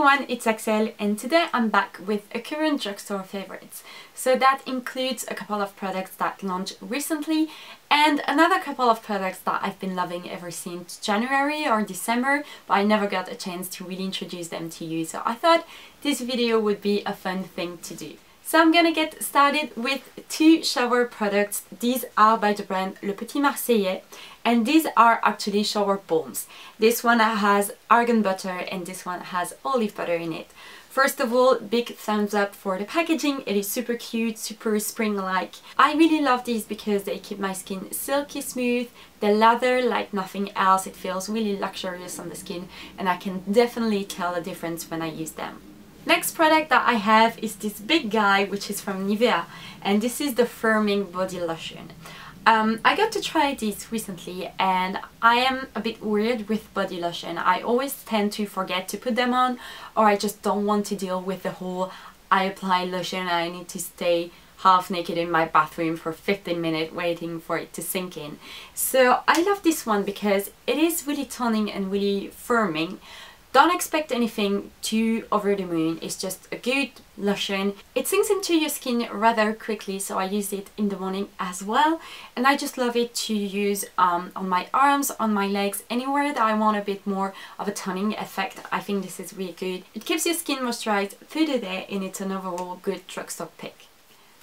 everyone, it's Axel and today I'm back with a current drugstore favorites. So that includes a couple of products that launched recently and another couple of products that I've been loving ever since January or December, but I never got a chance to really introduce them to you, so I thought this video would be a fun thing to do. So I'm gonna get started with two shower products. These are by the brand Le Petit Marseillais and these are actually shower balms. This one has argan butter and this one has olive butter in it. First of all, big thumbs up for the packaging. It is super cute, super spring-like. I really love these because they keep my skin silky smooth. The lather like nothing else. It feels really luxurious on the skin and I can definitely tell the difference when I use them. Next product that I have is this big guy, which is from Nivea, and this is the firming body lotion. I got to try this recently and I am a bit weird with body lotion. I always tend to forget to put them on, or I just don't want to deal with the whole I apply lotion and I need to stay half naked in my bathroom for 15 minutes waiting for it to sink in. So I love this one because it is really toning and really firming. Don't expect anything too over the moon, it's just a good lotion. It sinks into your skin rather quickly, so I use it in the morning as well. And I just love it to use on my arms, on my legs, anywhere that I want a bit more of a toning effect. I think this is really good. It keeps your skin moisturized through the day and it's an overall good drugstore pick.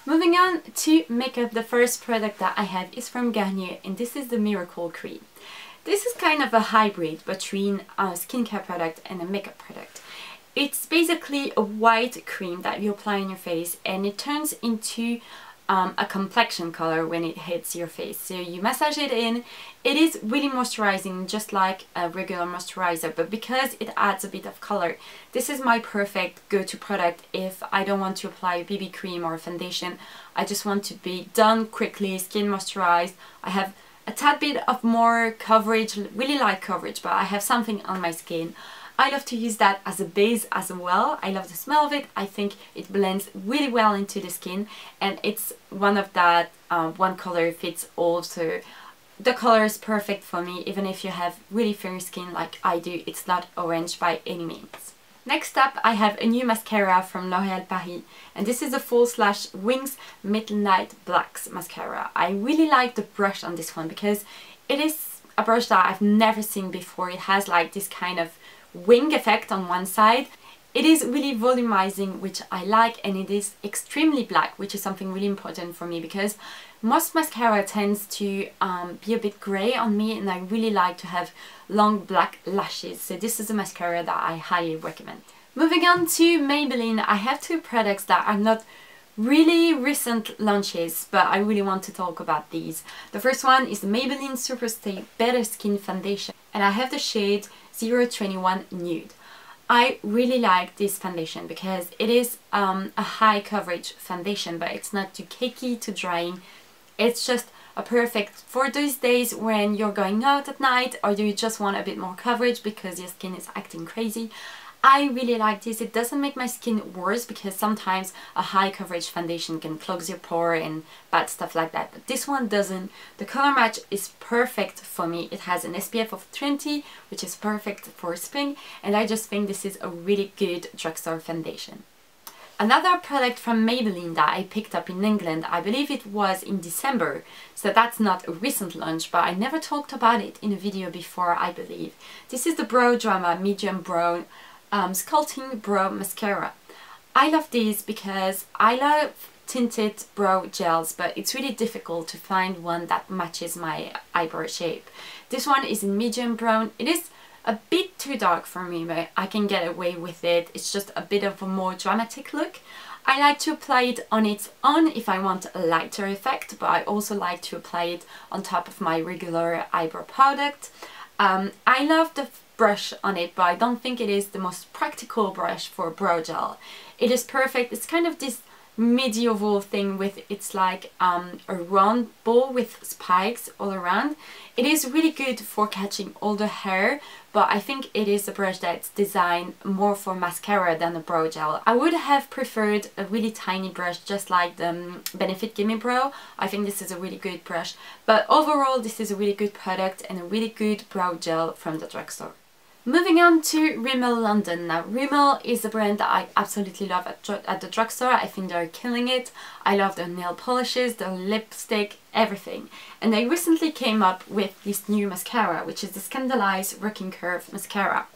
Moving on to makeup, the first product that I have is from Garnier and this is the Miracle Cream. This is kind of a hybrid between a skincare product and a makeup product. It's basically a white cream that you apply on your face and it turns into a complexion color when it hits your face. So you massage it in. It is really moisturizing, just like a regular moisturizer, but because it adds a bit of color, this is my perfect go-to product if I don't want to apply a BB cream or a foundation. I just want to be done quickly, skin moisturized. I have a tad bit of more coverage, really light coverage, but I have something on my skin. I love to use that as a base as well. I love the smell of it. I think it blends really well into the skin and it's one of that one color fits all, so the color is perfect for me even if you have really fair skin like I do. It's not orange by any means. Next up, I have a new mascara from L'Oréal Paris and this is the Full Slash Wings Midnight Blacks mascara. I really like the brush on this one because it is a brush that I've never seen before. It has like this kind of wing effect on one side. It is really volumizing, which I like, and it is extremely black, which is something really important for me because most mascara tends to be a bit grey on me and I really like to have long black lashes, so this is a mascara that I highly recommend. Moving on to Maybelline, I have two products that are not really recent launches, but I really want to talk about these. The first one is the Maybelline Superstay Better Skin Foundation and I have the shade 021 Nude. I really like this foundation because it is a high coverage foundation, but it's not too cakey, too drying. It's just a perfect for those days when you're going out at night or you just want a bit more coverage because your skin is acting crazy. I really like this. It doesn't make my skin worse because sometimes a high coverage foundation can clog your pore and bad stuff like that, but this one doesn't. The color match is perfect for me. It has an SPF of 20, which is perfect for spring, and I just think this is a really good drugstore foundation. Another product from Maybelline that I picked up in England, I believe it was in December, so that's not a recent launch, but I never talked about it in a video before, I believe. This is the Brow Drama Medium Brow Sculpting Brow Mascara. I love these because I love tinted brow gels, but it's really difficult to find one that matches my eyebrow shape. This one is in medium brown. It is a bit too dark for me, but I can get away with it. It's just a bit of a more dramatic look. I like to apply it on its own if I want a lighter effect, but I also like to apply it on top of my regular eyebrow product. I love the brush on it, but I don't think it is the most practical brush for brow gel. It is perfect. It's kind of this medieval thing with, it's like a round ball with spikes all around. It is really good for catching all the hair, but I think it is a brush that's designed more for mascara than a brow gel. I would have preferred a really tiny brush just like the Benefit Gimme Brow. I think this is a really good brush, but overall this is a really good product and a really good brow gel from the drugstore. Moving on to Rimmel London. Now Rimmel is a brand that I absolutely love at the drugstore. I think they're killing it. I love their nail polishes, their lipstick, everything. And they recently came up with this new mascara, which is the Scandalized Rocking Curve mascara.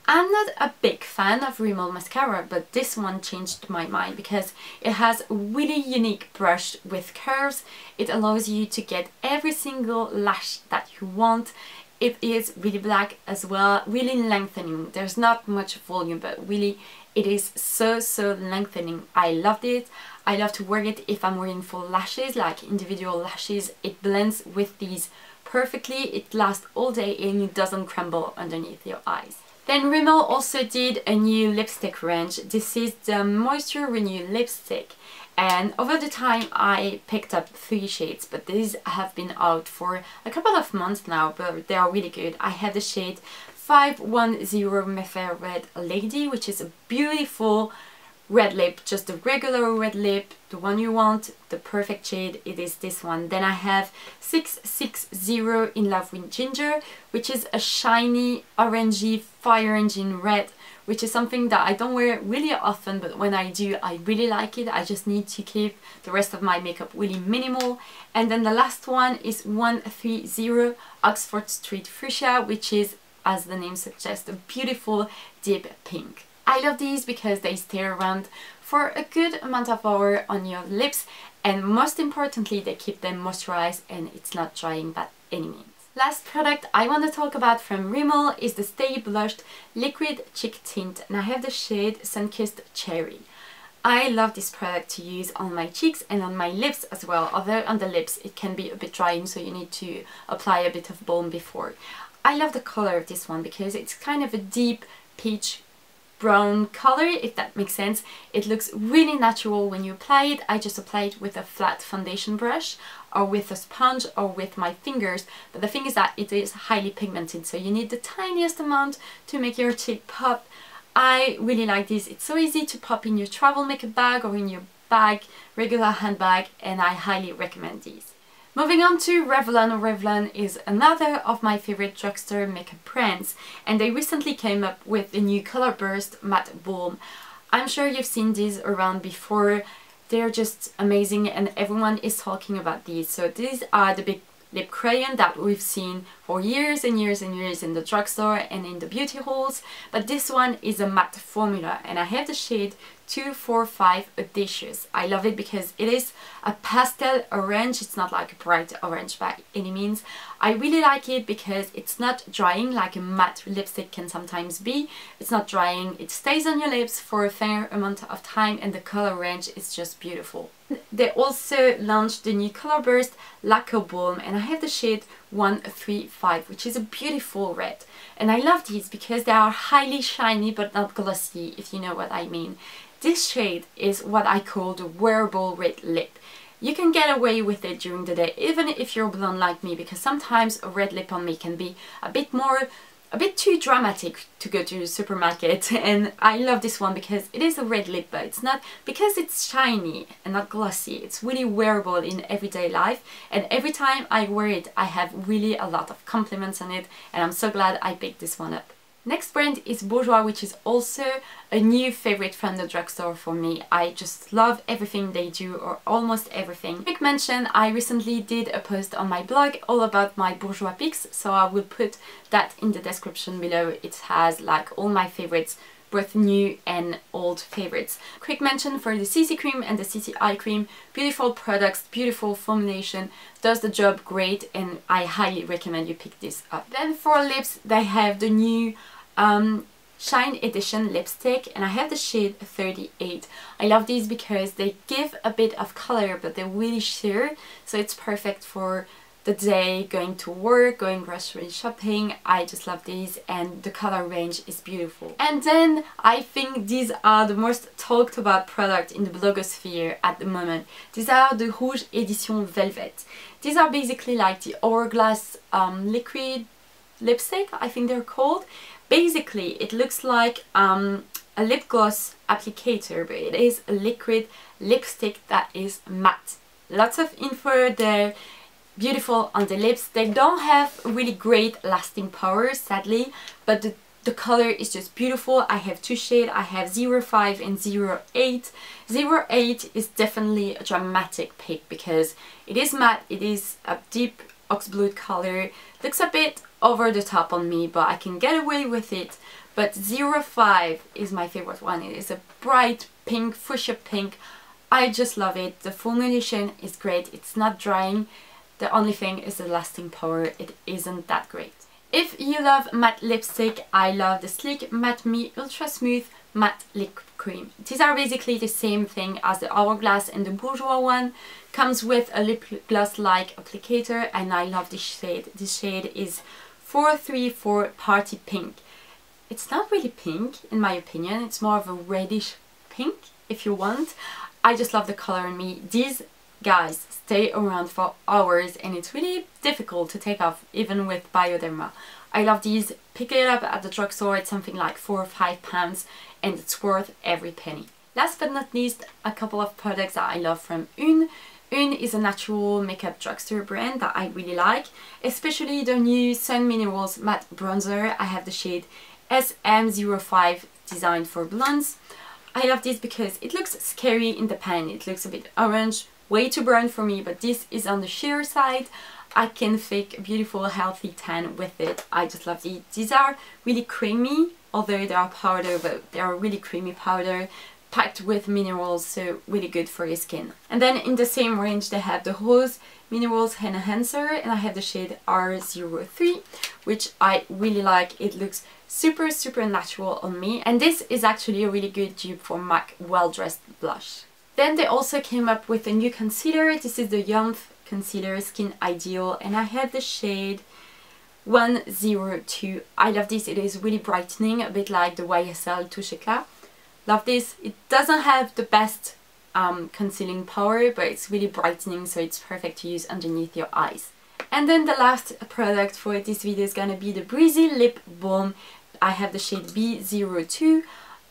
I'm not a big fan of Rimmel mascara, but this one changed my mind because it has a really unique brush with curves. It allows you to get every single lash that you want. It is really black as well, really lengthening. There's not much volume, but really it is so lengthening. I loved it. I love to wear it if I'm wearing full lashes, like individual lashes. It blends with these perfectly. It lasts all day and it doesn't crumble underneath your eyes. Then Rimmel also did a new lipstick range. This is the Moisture Renew lipstick. And over the time I picked up 3 shades, but these have been out for a couple of months now, but they are really good. I have the shade 510 Methyl Red Lady, which is a beautiful red lip, just the regular red lip, the one you want, the perfect shade, it is this one. Then I have 660 In Love with Ginger, which is a shiny orangey fire engine red, which is something that I don't wear really often, but when I do, I really like it. I just need to keep the rest of my makeup really minimal. And then the last one is 130 Oxford Street Fuchsia, which is, as the name suggests, a beautiful deep pink. I love these because they stay around for a good amount of hours on your lips, and most importantly, they keep them moisturized and it's not drying by any means. Last product I want to talk about from Rimmel is the Stay Blushed Liquid Cheek Tint, and I have the shade Sunkissed Cherry. I love this product to use on my cheeks and on my lips as well, although on the lips it can be a bit drying, so you need to apply a bit of balm before. I love the color of this one because it's kind of a deep peach brown color, if that makes sense. It looks really natural when you apply it. I just apply it with a flat foundation brush or with a sponge or with my fingers, but the thing is that it is highly pigmented, so you need the tiniest amount to make your cheek pop. I really like this. It's so easy to pop in your travel makeup bag or in your bag, regular handbag, and I highly recommend these. Moving on to Revlon. Revlon is another of my favorite drugstore makeup brands, and they recently came up with the new Color Burst Matte Balm. I'm sure you've seen these around before. They're just amazing and everyone is talking about these. So these are the big lip crayon that we've seen for years and years and years in the drugstore and in the beauty halls, but this one is a matte formula, and I have the shade 245 Audacious. I love it because it is a pastel orange. It's not like a bright orange by any means. I really like it because it's not drying like a matte lipstick can sometimes be. It's not drying, it stays on your lips for a fair amount of time, and the color range is just beautiful. They also launched the new Color Burst Lacquer Balm, and I have the shade 135, which is a beautiful red. And I love these because they are highly shiny but not glossy, if you know what I mean. This shade is what I call the wearable red lip. You can get away with it during the day, even if you're blonde like me, because sometimes a red lip on me can be a bit too dramatic to go to the supermarket, and I love this one because it is a red lip, but it's not because it's shiny and not glossy. It's really wearable in everyday life, and every time I wear it I have really a lot of compliments on it, and I'm so glad I picked this one up. Next brand is Bourjois, which is also a new favorite from the drugstore for me. I just love everything they do, or almost everything. Quick mention, I recently did a post on my blog all about my Bourjois picks, so I will put that in the description below. It has like all my favorites, both new and old favorites. Quick mention for the CC cream and the CC eye cream. Beautiful products, beautiful formulation, does the job great, and I highly recommend you pick this up. Then for lips, they have the new Shine Edition lipstick, and I have the shade 38. I love these because they give a bit of color, but they're really sheer, so it's perfect for the day, going to work, going grocery shopping. I just love these, and the color range is beautiful. And then I think these are the most talked about product in the blogosphere at the moment. These are the Rouge Edition Velvet. These are basically like the Hourglass liquid lipstick, I think they're called. Basically it looks like a lip gloss applicator, but it is a liquid lipstick that is matte. Lots of info there, beautiful on the lips. They don't have really great lasting power, sadly, but the The color is just beautiful. I have two shades. I have 05 and 08. 08 is definitely a dramatic pick because it is matte, it is a deep ox blue color. Looks a bit over the top on me, but I can get away with it. But 05 is my favorite one. It is a bright pink, fuchsia pink. I just love it. The formulation is great. It's not drying. The only thing is the lasting power. It isn't that great. If you love matte lipstick, I love the Sleek Matte Me Ultra Smooth Matte Lip Cream. These are basically the same thing as the Hourglass and the Bourjois one. Comes with a lip gloss-like applicator, and I love this shade. This shade is 434 Party Pink. It's not really pink in my opinion. It's more of a reddish pink if you want. I just love the color on me. These guys stay around for hours and it's really difficult to take off even with Bioderma. I love these. Pick it up at the drugstore. It's something like £4 or £5 and it's worth every penny. Last but not least, a couple of products that I love from Une. Une is a natural makeup drugstore brand that I really like, especially the new Sun Minerals Matte Bronzer. I have the shade SM05 designed for blondes. I love this because it looks scary in the pan. It looks a bit orange, way too brown for me, but this is on the sheer side. I can fake a beautiful healthy tan with it. I just love these. These are really creamy, although they are powder, but they are really creamy powder packed with minerals, so really good for your skin. And then in the same range they have the Rose Minerals Enhancer, and I have the shade R03, which I really like. It looks super natural on me, and this is actually a really good dupe for MAC Well Dressed Blush. Then they also came up with a new concealer. This is the Yonf Concealer Skin Ideal, and I have the shade 102. I love this. It is really brightening, a bit like the YSL Touche Éclat. Love this. It doesn't have the best concealing power, but it's really brightening, so it's perfect to use underneath your eyes. And then the last product for this video is gonna be the Breezy Lip Balm. I have the shade B02.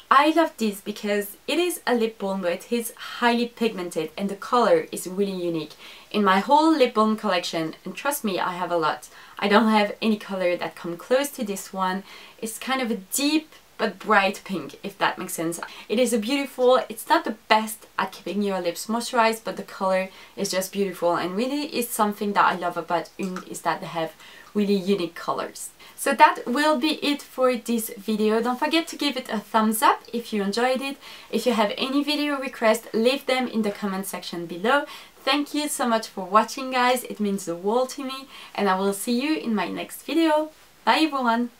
I love this because it is a lip balm, but it is highly pigmented and the color is really unique. In my whole lip balm collection, and trust me, I have a lot, I don't have any color that come close to this one. It's kind of a deep but bright pink, if that makes sense. It is a beautiful, it's not the best at keeping your lips moisturized, but the color is just beautiful, and really is something that I love about Une, is that they have really unique colors. So that will be it for this video. Don't forget to give it a thumbs up if you enjoyed it. If you have any video requests, leave them in the comment section below. Thank you so much for watching, guys. It means the world to me, and I will see you in my next video. Bye everyone!